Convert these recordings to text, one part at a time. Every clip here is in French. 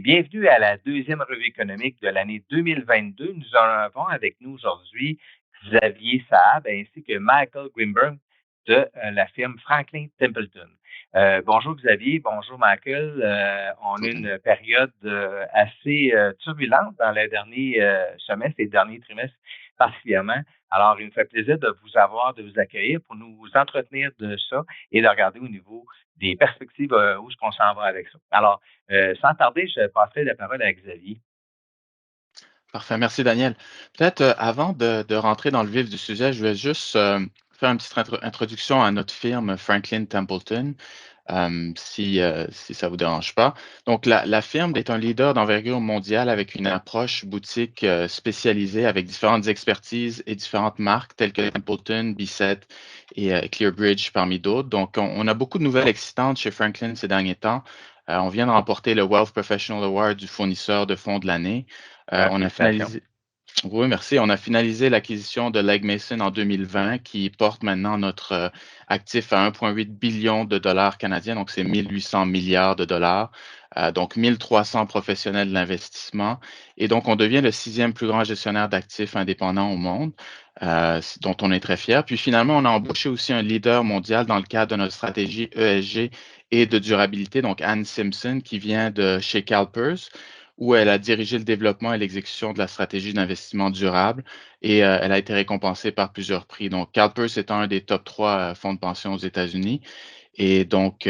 bienvenue à la deuxième revue économique de l'année 2022. Nous avons avec nous aujourd'hui Xavier Saab ainsi que Michael Greenberg de la firme Franklin Templeton. Bonjour Xavier, bonjour Michael. On a une période assez turbulente dans les derniers semestres et derniers trimestres particulièrement. Alors, il me fait plaisir de vous avoir, de vous accueillir pour nous entretenir de ça et de regarder au niveau des perspectives où est-ce qu'on s'en va avec ça. Alors, sans tarder, je passerai la parole à Xavier. Parfait, merci Daniel. Peut-être avant de rentrer dans le vif du sujet, je vais juste faire une petite introduction à notre firme Franklin Templeton, si ça ne vous dérange pas. Donc, la firme est un leader d'envergure mondiale avec une approche boutique spécialisée avec différentes expertises et différentes marques telles que Templeton, B7 et ClearBridge parmi d'autres. Donc, on a beaucoup de nouvelles excitantes chez Franklin ces derniers temps. On vient de remporter le Wealth Professional Award du fournisseur de fonds de l'année. On a Félicitations. finalisé. Oui, merci. On a finalisé l'acquisition de Legg Mason en 2020 qui porte maintenant notre actif à 1,8 billion de dollars canadiens, donc c'est 1800 milliards de dollars, donc 1300 professionnels de l'investissement. Et donc, on devient le sixième plus grand gestionnaire d'actifs indépendants au monde, dont on est très fier. Puis finalement, on a embauché aussi un leader mondial dans le cadre de notre stratégie ESG et de durabilité, donc Anne Simpson, qui vient de chez CalPERS où elle a dirigé le développement et l'exécution de la stratégie d'investissement durable et elle a été récompensée par plusieurs prix. Donc, CalPERS est un des top 3 fonds de pension aux États-Unis. Et donc,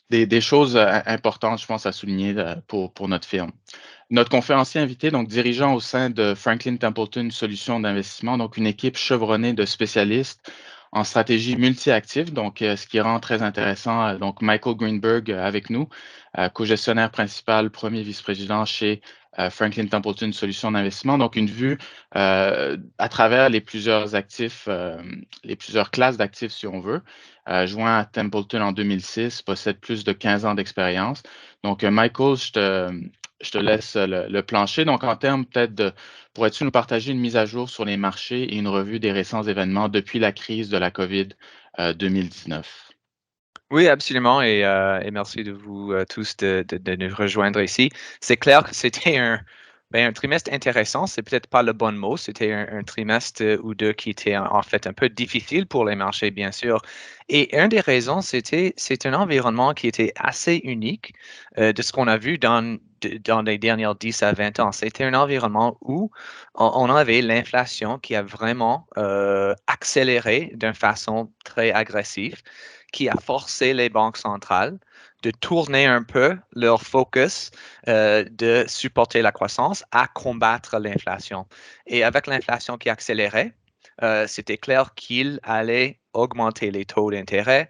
des choses importantes, je pense, à souligner pour notre firme. Notre conférencier invité, donc dirigeant au sein de Franklin Templeton Solutions d'investissement, donc une équipe chevronnée de spécialistes en stratégie multi-active, donc ce qui rend très intéressant. Donc Michael Greenberg avec nous, co-gestionnaire principal, premier vice-président chez Franklin Templeton Solutions d'investissement. Donc une vue à travers les plusieurs actifs, les plusieurs classes d'actifs si on veut. Joint à Templeton en 2006, possède plus de 15 ans d'expérience. Donc Michael, je te laisse le plancher. Donc, en termes peut-être de, pourrais-tu nous partager une mise à jour sur les marchés et une revue des récents événements depuis la crise de la COVID 2019? Oui, absolument. Et merci de vous tous de nous rejoindre ici. C'est clair que c'était un trimestre intéressant. C'est peut-être pas le bon mot. C'était un trimestre ou deux qui était en fait un peu difficile pour les marchés, bien sûr. Et une des raisons, c'est un environnement qui était assez unique de ce qu'on a vu dans les dernières 10 à 20 ans. C'était un environnement où on avait l'inflation qui a vraiment accéléré d'une façon très agressive, qui a forcé les banques centrales de tourner un peu leur focus de supporter la croissance à combattre l'inflation. Et avec l'inflation qui accélérait, c'était clair qu'il allait augmenter les taux d'intérêt,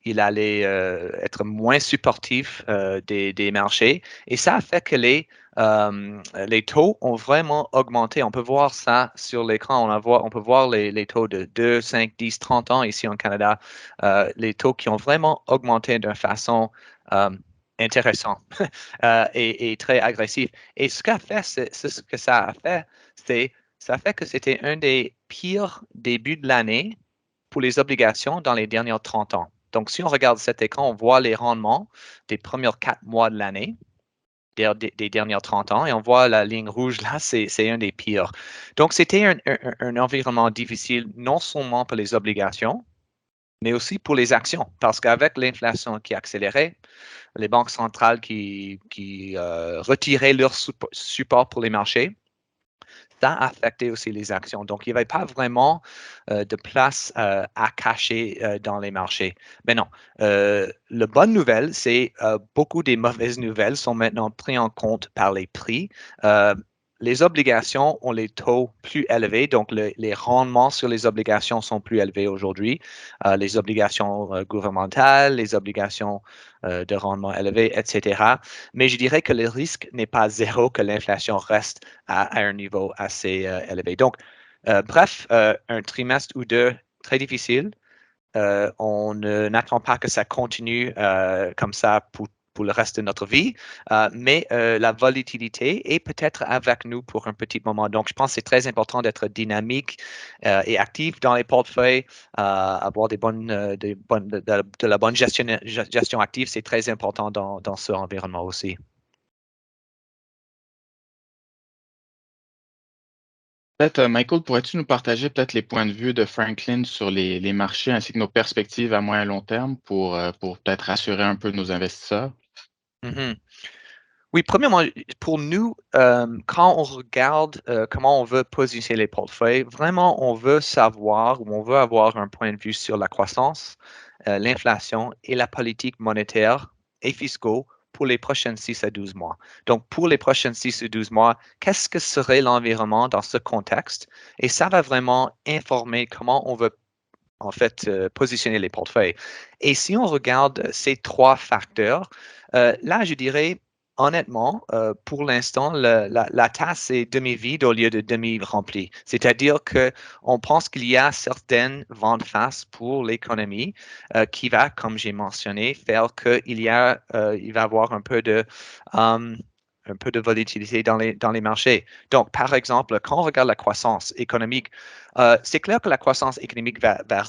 il allait être moins supportif des marchés. Et ça a fait que les taux ont vraiment augmenté. On peut voir ça sur l'écran. On peut voir les taux de 2, 5, 10, 30 ans ici en Canada. Les taux qui ont vraiment augmenté d'une façon euh, intéressante et très agressive. Et ce ce que ça a fait, ça a fait que c'était un des pires débuts de l'année pour les obligations dans les derniers 30 ans. Donc, si on regarde cet écran, on voit les rendements des premiers 4 mois de l'année, des derniers 30 ans, et on voit la ligne rouge là, c'est un des pires. Donc, c'était un environnement difficile, non seulement pour les obligations, mais aussi pour les actions, parce qu'avec l'inflation qui accélérait, les banques centrales qui retiraient leur support pour les marchés, ça a affecté aussi les actions. Donc, il n'y avait pas vraiment de place à cacher dans les marchés. Mais non, la bonne nouvelle, c'est beaucoup des mauvaises nouvelles sont maintenant prises en compte par les prix. Les obligations ont les taux plus élevés, donc les rendements sur les obligations sont plus élevés aujourd'hui. Les obligations gouvernementales, les obligations de rendement élevé, etc. Mais je dirais que le risque n'est pas zéro, que l'inflation reste à un niveau assez élevé. Donc, bref, un trimestre ou deux très difficile. On n'attend pas que ça continue comme ça pour le reste de notre vie, mais la volatilité est peut-être avec nous pour un petit moment. Donc, je pense que c'est très important d'être dynamique et actif dans les portefeuilles, avoir de la bonne gestion active, c'est très important dans ce environnement aussi. Peut-être, Michael, pourrais-tu nous partager peut-être les points de vue de Franklin sur les marchés ainsi que nos perspectives à moyen et long terme pour peut-être rassurer un peu nos investisseurs? Mhm. Oui, premièrement, pour nous, quand on regarde comment on veut positionner les portefeuilles, vraiment, on veut savoir ou on veut avoir un point de vue sur la croissance, l'inflation et la politique monétaire et fiscale pour les prochaines 6 à 12 mois. Donc, pour les prochaines 6 à 12 mois, qu'est-ce que serait l'environnement dans ce contexte? Et ça va vraiment informer comment on veut en fait positionner les portefeuilles. Et si on regarde ces trois facteurs, là, je dirais honnêtement, pour l'instant, la tasse est demi-vide au lieu de demi-remplie. C'est-à-dire qu'on pense qu'il y a certaines ventes face pour l'économie qui va, comme j'ai mentionné, faire qu'il il va y avoir un peu de volatilité dans les marchés. Donc, par exemple, quand on regarde la croissance économique, c'est clair que la croissance économique va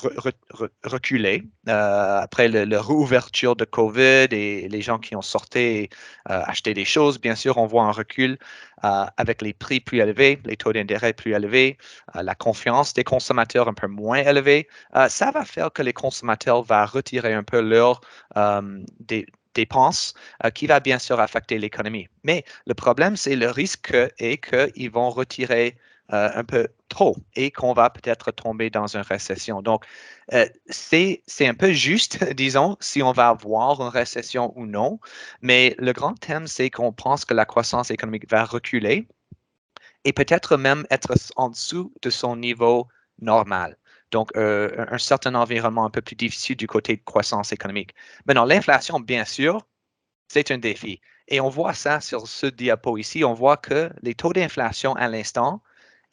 reculer après la réouverture de COVID et les gens qui ont sorti acheté des choses. Bien sûr, on voit un recul avec les prix plus élevés, les taux d'intérêt plus élevés, la confiance des consommateurs un peu moins élevée. Ça va faire que les consommateurs vont retirer un peu leurs dépenses qui va bien sûr affecter l'économie. Mais le problème, c'est le risque est qu'ils vont retirer un peu trop et qu'on va peut-être tomber dans une récession. Donc, c'est un peu juste, disons, si on va avoir une récession ou non. Mais le grand thème, c'est qu'on pense que la croissance économique va reculer et peut-être même être en dessous de son niveau normal. Donc, un certain environnement un peu plus difficile du côté de croissance économique. Maintenant, l'inflation, bien sûr, c'est un défi. Et on voit ça sur ce diapo ici. On voit que les taux d'inflation à l'instant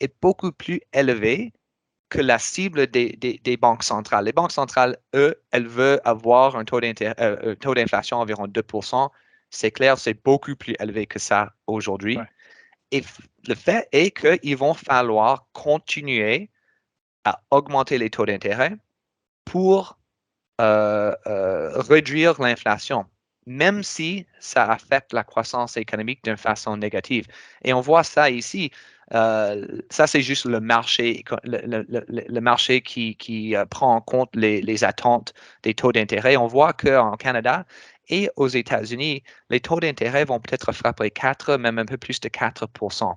est beaucoup plus élevé que la cible des banques centrales. Les banques centrales, eux, elles veulent avoir un taux d'inflation environ 2%. C'est clair, c'est beaucoup plus élevé que ça aujourd'hui. Ouais. Et le fait est qu'il va falloir continuer à augmenter les taux d'intérêt pour réduire l'inflation, même si ça affecte la croissance économique d'une façon négative. Et on voit ça ici. Ça, c'est juste le marché, le marché qui prend en compte les attentes des taux d'intérêt. On voit qu'en Canada et aux États-Unis, les taux d'intérêt vont peut-être frapper 4, même un peu plus de 4%,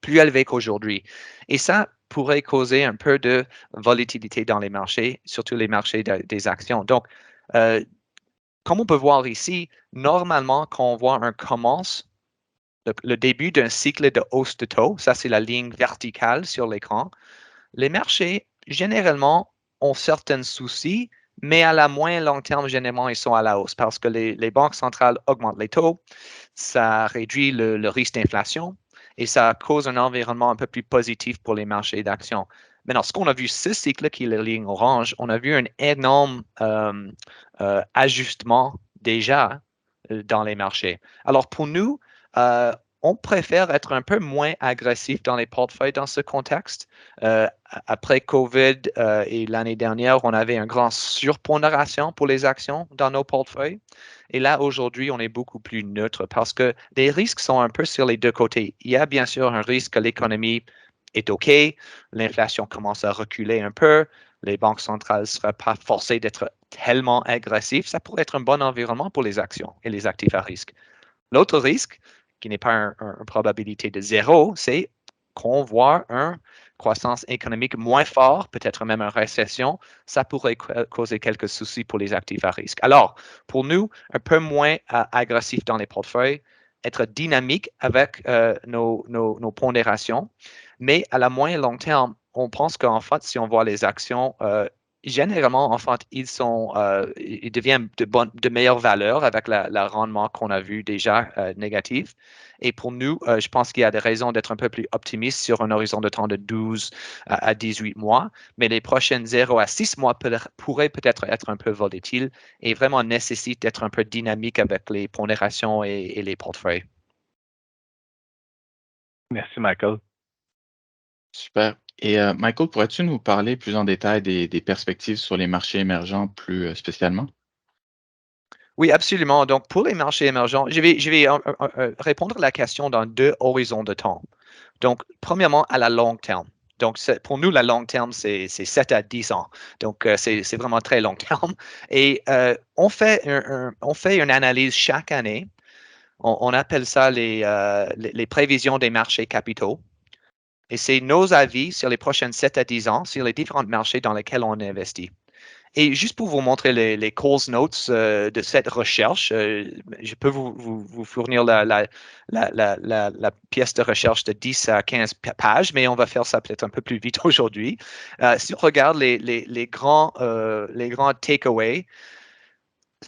plus élevé qu'aujourd'hui. Et ça pourrait causer un peu de volatilité dans les marchés, surtout les marchés des actions. Donc, euh, comme on peut voir ici, normalement, quand on voit le début d'un cycle de hausse de taux, ça c'est la ligne verticale sur l'écran, les marchés, généralement, ont certains soucis, mais à la moyen long terme, généralement, ils sont à la hausse parce que les banques centrales augmentent les taux, ça réduit le risque d'inflation et ça cause un environnement un peu plus positif pour les marchés d'actions. Maintenant, ce qu'on a vu ce cycle, qui est la ligne orange, on a vu un énorme ajustement déjà dans les marchés. Alors, pour nous, on préfère être un peu moins agressif dans les portefeuilles dans ce contexte. Après COVID et l'année dernière, on avait un grand surpondération pour les actions dans nos portefeuilles. Et là, aujourd'hui, on est beaucoup plus neutre parce que les risques sont un peu sur les deux côtés. Il y a bien sûr un risque que l'économie est OK, l'inflation commence à reculer un peu, les banques centrales ne seraient pas forcées d'être tellement agressives. Ça pourrait être un bon environnement pour les actions et les actifs à risque. L'autre risque, qui n'est pas une probabilité de zéro, c'est qu'on voit une croissance économique moins forte, peut-être même une récession. Ça pourrait causer quelques soucis pour les actifs à risque. Alors, pour nous, un peu moins agressif dans les portefeuilles, être dynamique avec nos pondérations, mais à la moyen long terme, on pense qu'en fait, si on voit les actions, généralement, en fait, ils deviennent de meilleure valeur avec le rendement qu'on a vu déjà négatif. Et pour nous, je pense qu'il y a des raisons d'être un peu plus optimiste sur un horizon de temps de 12 à 18 mois, mais les prochaines 0 à 6 mois pourraient peut-être être un peu volatiles et vraiment nécessitent d'être un peu dynamique avec les pondérations et les portefeuilles. Merci, Michael. Super. Et Michael, pourrais-tu nous parler plus en détail des perspectives sur les marchés émergents plus spécialement? Oui, absolument. Donc, pour les marchés émergents, je vais répondre à la question dans deux horizons de temps. Donc, premièrement, à la long terme. Donc, pour nous, la long terme, c'est 7 à 10 ans. Donc, c'est vraiment très long terme. Et on fait une analyse chaque année. On appelle ça les prévisions des marchés capitaux. Et c'est nos avis sur les prochaines 7 à 10 ans sur les différents marchés dans lesquels on investit. Et juste pour vous montrer les Coles Notes de cette recherche, je peux vous fournir la pièce de recherche de 10 à 15 pages, mais on va faire ça peut-être un peu plus vite aujourd'hui. Si on regarde les grands takeaways,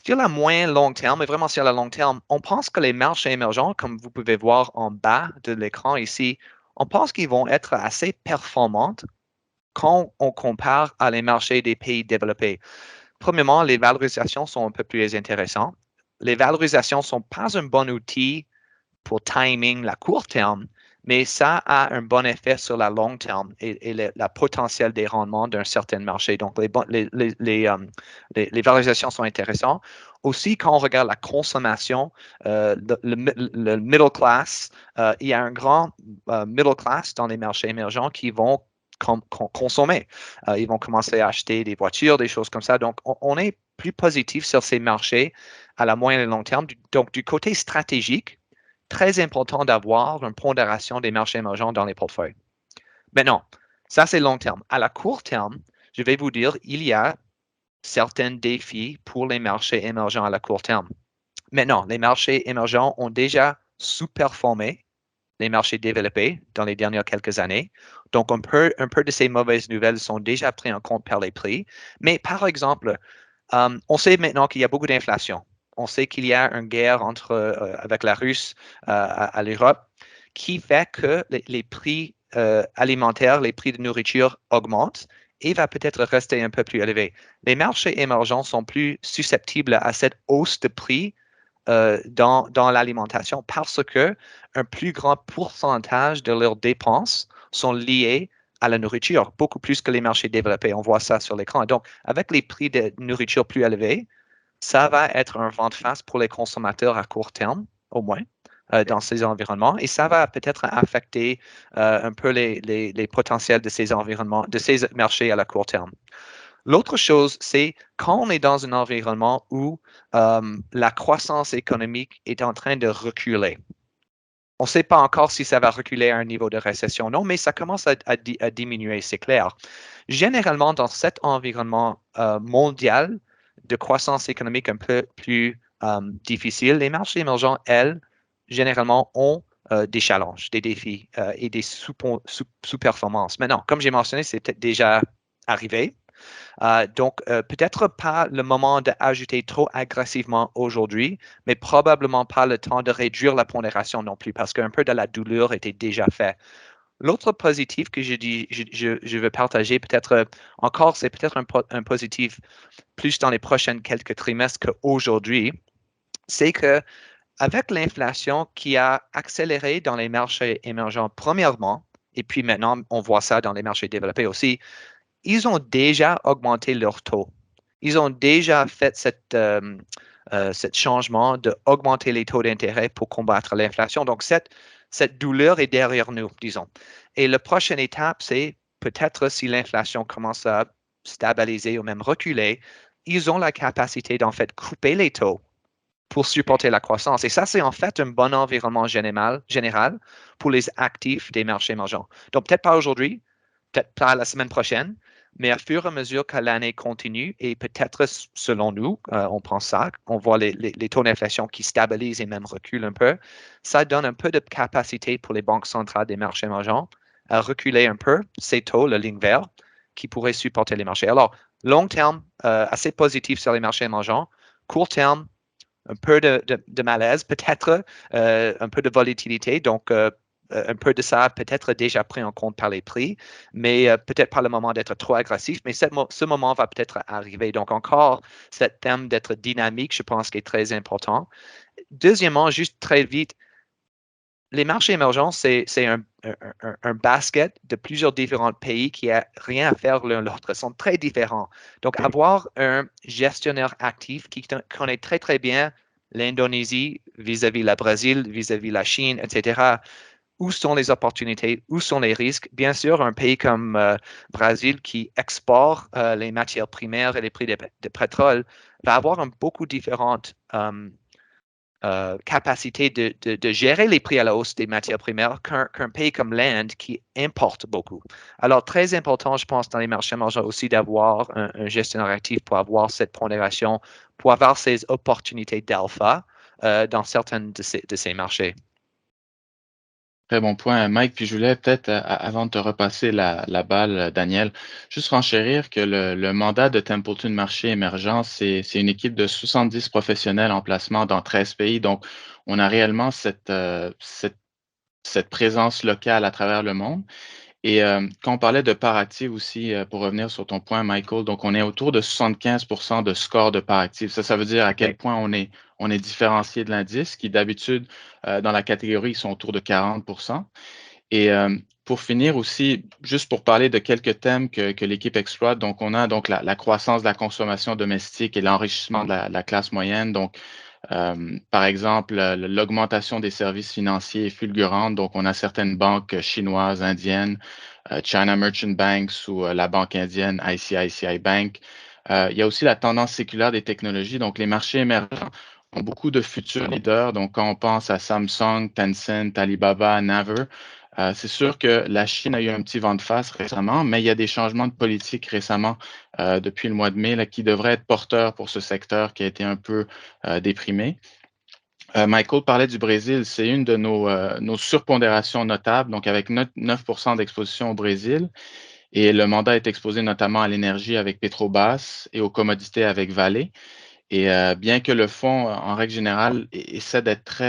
sur la moyen long terme, et vraiment sur la long terme, on pense que les marchés émergents, comme vous pouvez voir en bas de l'écran ici, on pense qu'ils vont être assez performants quand on compare à les marchés des pays développés. Premièrement, les valorisations sont un peu plus intéressantes. Les valorisations ne sont pas un bon outil pour timing la court terme, mais ça a un bon effet sur la long terme et la potentiel des rendements d'un certain marché. Donc, les valorisations sont intéressantes. Aussi, quand on regarde la consommation, le middle class, il y a un grand middle class dans les marchés émergents qui vont consommer. Ils vont commencer à acheter des voitures, des choses comme ça. Donc, on est plus positif sur ces marchés à la moyen et long terme. Donc, du côté stratégique, très important d'avoir une pondération des marchés émergents dans les portefeuilles. Maintenant, ça c'est long terme. À la court terme, je vais vous dire, il y a certains défis pour les marchés émergents à la court terme. Maintenant, les marchés émergents ont déjà sous-performé les marchés développés dans les dernières quelques années. Donc, un peu de ces mauvaises nouvelles sont déjà prises en compte par les prix. Mais par exemple, on sait maintenant qu'il y a beaucoup d'inflation. On sait qu'il y a une guerre avec la Russie à l'Europe qui fait que les prix alimentaires, les prix de nourriture augmentent et va peut-être rester un peu plus élevé. Les marchés émergents sont plus susceptibles à cette hausse de prix dans l'alimentation parce que un plus grand pourcentage de leurs dépenses sont liées à la nourriture, beaucoup plus que les marchés développés. On voit ça sur l'écran. Donc, avec les prix de nourriture plus élevés, ça va être un vent de face pour les consommateurs à court terme, au moins, dans ces environnements. Et ça va peut-être affecter un peu les potentiels de ces environnements, de ces marchés à la court terme. L'autre chose, c'est quand on est dans un environnement où la croissance économique est en train de reculer. On ne sait pas encore si ça va reculer à un niveau de récession, non, mais ça commence à diminuer, c'est clair. Généralement, dans cet environnement mondial de croissance économique un peu plus difficile, les marchés émergents, elles, généralement, ont des challenges, des défis et des sous-performances. Maintenant, comme j'ai mentionné, c'est peut-être déjà arrivé. Donc, peut-être pas le moment d'ajouter trop agressivement aujourd'hui, mais probablement pas le temps de réduire la pondération non plus, parce qu'un peu de la douleur était déjà fait. L'autre positif que je veux partager, peut-être encore, c'est peut-être un positif plus dans les prochains quelques trimestres qu'aujourd'hui, c'est que avec l'inflation qui a accéléré dans les marchés émergents premièrement, et puis maintenant, on voit ça dans les marchés développés aussi, ils ont déjà augmenté leur taux. Ils ont déjà fait ce changement d'augmenter les taux d'intérêt pour combattre l'inflation. Donc, cette douleur est derrière nous, disons. Et la prochaine étape, c'est peut-être si l'inflation commence à stabiliser ou même reculer, ils ont la capacité d'en fait couper les taux pour supporter la croissance. Et ça, c'est en fait un bon environnement général pour les actifs des marchés émergents. Donc, peut-être pas aujourd'hui, peut-être pas la semaine prochaine, mais à fur et à mesure que l'année continue, et peut-être selon nous, on pense ça, on voit les taux d'inflation qui stabilisent et même reculent un peu, ça donne un peu de capacité pour les banques centrales des marchés émergents à reculer un peu ces taux, la ligne verte, qui pourraient supporter les marchés. Alors, long terme, assez positif sur les marchés émergents. Court terme, un peu de malaise, peut-être un peu de volatilité. Donc, un peu de ça peut-être déjà pris en compte par les prix, mais peut-être pas le moment d'être trop agressif, mais ce moment va peut-être arriver. Donc, encore, ce thème d'être dynamique, je pense, qui est très important. Deuxièmement, juste très vite, les marchés émergents, c'est un basket de plusieurs différents pays qui n'a rien à faire l'un l'autre, ils sont très différents. Donc, avoir un gestionnaire actif qui connaît très, très bien l'Indonésie vis-à-vis la Brésil, vis-à-vis la Chine, etc., où sont les opportunités, où sont les risques. Bien sûr, un pays comme Brésil qui exporte les matières primaires et les prix de pétrole va avoir beaucoup différentes capacité de gérer les prix à la hausse des matières primaires qu'un pays comme l'Inde qui importe beaucoup. Alors, très important, je pense, dans les marchés émergents aussi d'avoir un gestionnaire actif pour avoir cette pondération, pour avoir ces opportunités d'alpha dans certains de ces marchés. Très bon point, Mike. Puis je voulais peut-être, avant de te repasser la balle, Daniel, juste renchérir que le mandat de Templeton Marché Émergent, c'est une équipe de 70 professionnels en placement dans 13 pays. Donc, on a réellement cette présence locale à travers le monde. Et quand on parlait de part active aussi, pour revenir sur ton point, Michael, donc on est autour de 75% de score de part active. Ça veut dire à quel point on est différencié de l'indice, qui d'habitude, dans la catégorie, ils sont autour de 40%. Et pour finir aussi, juste pour parler de quelques thèmes que l'équipe exploite, donc on a donc la croissance de la consommation domestique et l'enrichissement de la classe moyenne. Donc, par exemple, l'augmentation des services financiers est fulgurante. Donc, on a certaines banques chinoises, indiennes, China Merchant Banks ou la banque indienne ICICI Bank. Il y a aussi la tendance séculaire des technologies. Donc, les marchés émergents ont beaucoup de futurs leaders. Donc, quand on pense à Samsung, Tencent, Alibaba, Naver, c'est sûr que la Chine a eu un petit vent de face récemment, mais il y a des changements de politique récemment depuis le mois de mai là, qui devraient être porteurs pour ce secteur qui a été un peu déprimé. Michael parlait du Brésil, c'est une de nos surpondérations notables, donc avec 9% d'exposition au Brésil. Et le mandat est exposé notamment à l'énergie avec Petrobras et aux commodités avec Vale. Et bien que le fonds, en règle générale, essaie d'être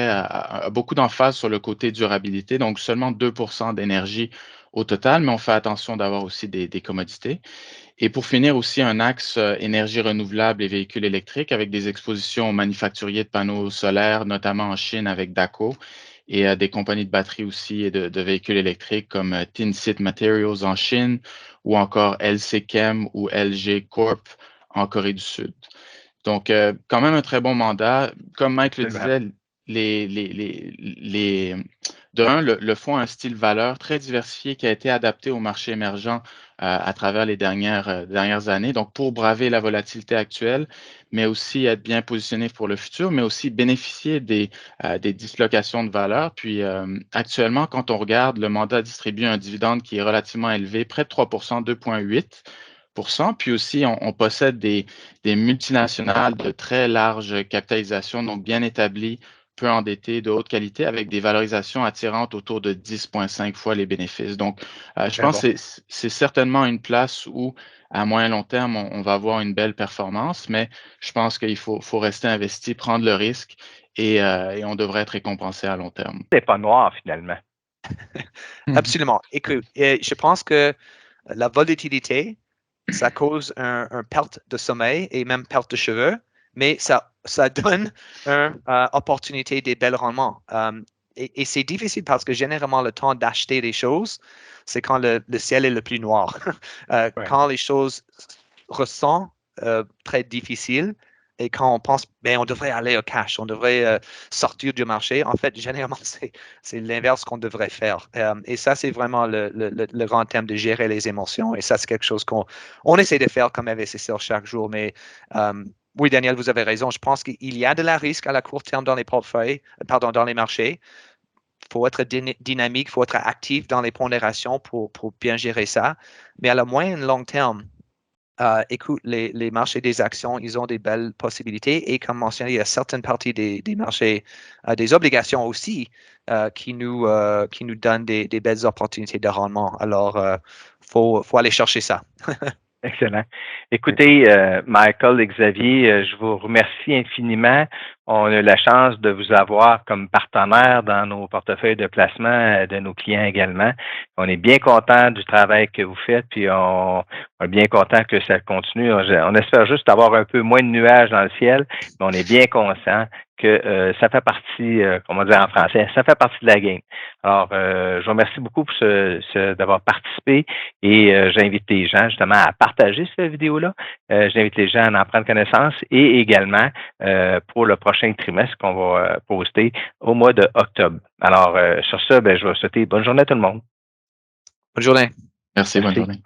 beaucoup d'emphase sur le côté durabilité, donc seulement 2% d'énergie au total, mais on fait attention d'avoir aussi des commodités. Et pour finir aussi, un axe énergie renouvelable et véhicules électriques avec des expositions aux manufacturiers de panneaux solaires, notamment en Chine avec Daqo, et des compagnies de batteries aussi et de véhicules électriques comme Tinsit Materials en Chine ou encore LC Chem ou LG Corp en Corée du Sud. Donc, quand même un très bon mandat. Comme Mike le disait, le fonds a un style valeur très diversifié qui a été adapté au marché émergent à travers les dernières années. Donc, pour braver la volatilité actuelle, mais aussi être bien positionné pour le futur, mais aussi bénéficier des dislocations de valeur. Puis, actuellement, quand on regarde, le mandat distribue un dividende qui est relativement élevé, près de 3%, 2,8%. Puis aussi, on possède des multinationales de très large capitalisation, donc bien établies, peu endettées, de haute qualité, avec des valorisations attirantes autour de 10,5 fois les bénéfices. Donc, je pense que c'est certainement une place où, à moyen long terme, on va avoir une belle performance, mais je pense qu'il faut rester investi, prendre le risque et on devrait être récompensé à long terme. C'est pas noir, finalement. Absolument. Écoute, je pense que la volatilité, ça cause un perte de sommeil et même perte de cheveux, mais ça donne une opportunité des belles rendements. Et c'est difficile parce que généralement, le temps d'acheter des choses, c'est quand le ciel est le plus noir. Quand les choses ressentent très difficiles, et quand on pense, ben, on devrait aller au cash, on devrait sortir du marché, en fait, généralement, c'est l'inverse qu'on devrait faire. Et ça, c'est vraiment le grand thème de gérer les émotions. Et ça, c'est quelque chose qu'on essaie de faire comme investisseur chaque jour. Mais oui, Daniel, vous avez raison. Je pense qu'il y a de la risque à la court terme dans les portefeuilles, dans les marchés. Il faut être dynamique, il faut être actif dans les pondérations pour bien gérer ça. Mais à la moyen et long terme, écoute, les marchés des actions, ils ont des belles possibilités et comme mentionné, il y a certaines parties des marchés, des obligations aussi qui nous donnent des belles opportunités de rendement. Alors, faut aller chercher ça. Excellent. Écoutez, Michael et Xavier, je vous remercie infiniment. On a la chance de vous avoir comme partenaire dans nos portefeuilles de placement de nos clients également. On est bien content du travail que vous faites, puis on est bien content que ça continue. On espère juste avoir un peu moins de nuages dans le ciel, mais on est bien conscient que ça fait partie, comment dire en français, ça fait partie de la game. Alors, je vous remercie beaucoup pour d'avoir participé et j'invite les gens justement à partager cette vidéo-là. J'invite les gens à en prendre connaissance et également pour le prochain prochain trimestre qu'on va poster au mois d'octobre. Alors, sur ça, je vais souhaiter bonne journée à tout le monde. Bonne journée. Merci, bonne Merci. journée.